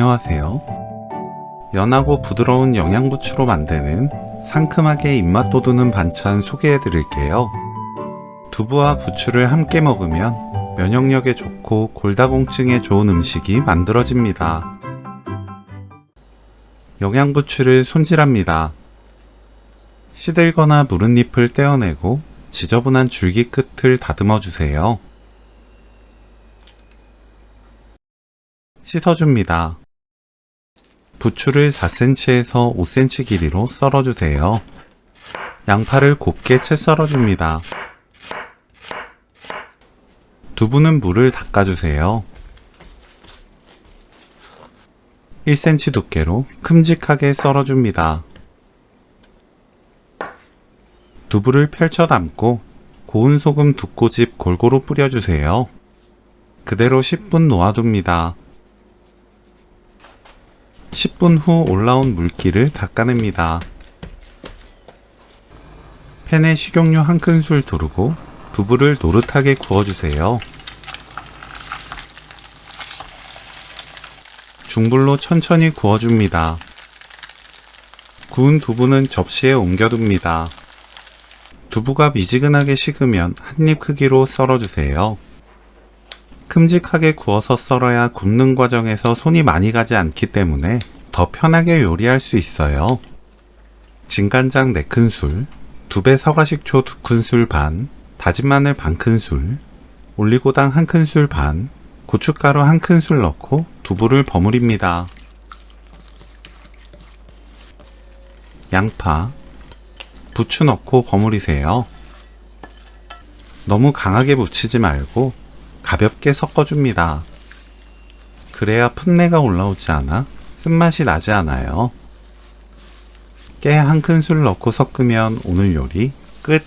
안녕하세요. 연하고 부드러운 영양부추로 만드는 상큼하게 입맛 돋우는 반찬 소개해 드릴게요. 두부와 부추를 함께 먹으면 면역력에 좋고 골다공증에 좋은 음식이 만들어집니다. 영양부추를 손질합니다. 시들거나 무른 잎을 떼어내고 지저분한 줄기 끝을 다듬어 주세요. 씻어줍니다. 부추를 4cm에서 5cm 길이로 썰어주세요. 양파를 곱게 채 썰어줍니다. 두부는 물을 닦아주세요. 1cm 두께로 큼직하게 썰어줍니다. 두부를 펼쳐 담고 고운 소금 2꼬집 골고루 뿌려주세요. 그대로 10분 놓아둡니다. 10분 후 올라온 물기를 닦아냅니다. 팬에 식용유 1큰술 두르고 두부를 노릇하게 구워주세요. 중불로 천천히 구워줍니다. 구운 두부는 접시에 옮겨둡니다. 두부가 미지근하게 식으면 한입 크기로 썰어주세요. 큼직하게 구워서 썰어야 굽는 과정에서 손이 많이 가지 않기 때문에 더 편하게 요리할 수 있어요. 진간장 4큰술, 두배 사과식초 2큰술 반, 다진 마늘 반큰술, 올리고당 1큰술 반, 고춧가루 1큰술 넣고 두부를 버무립니다. 양파, 부추 넣고 버무리세요. 너무 강하게 묻히지 말고 가볍게 섞어줍니다. 그래야 풋내가 올라오지 않아 쓴맛이 나지 않아요. 깨 1큰술 넣고 섞으면 오늘 요리 끝!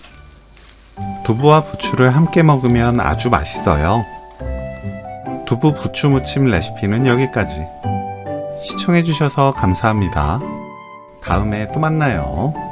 두부와 부추를 함께 먹으면 아주 맛있어요. 두부 부추 무침 레시피는 여기까지. 시청해주셔서 감사합니다. 다음에 또 만나요.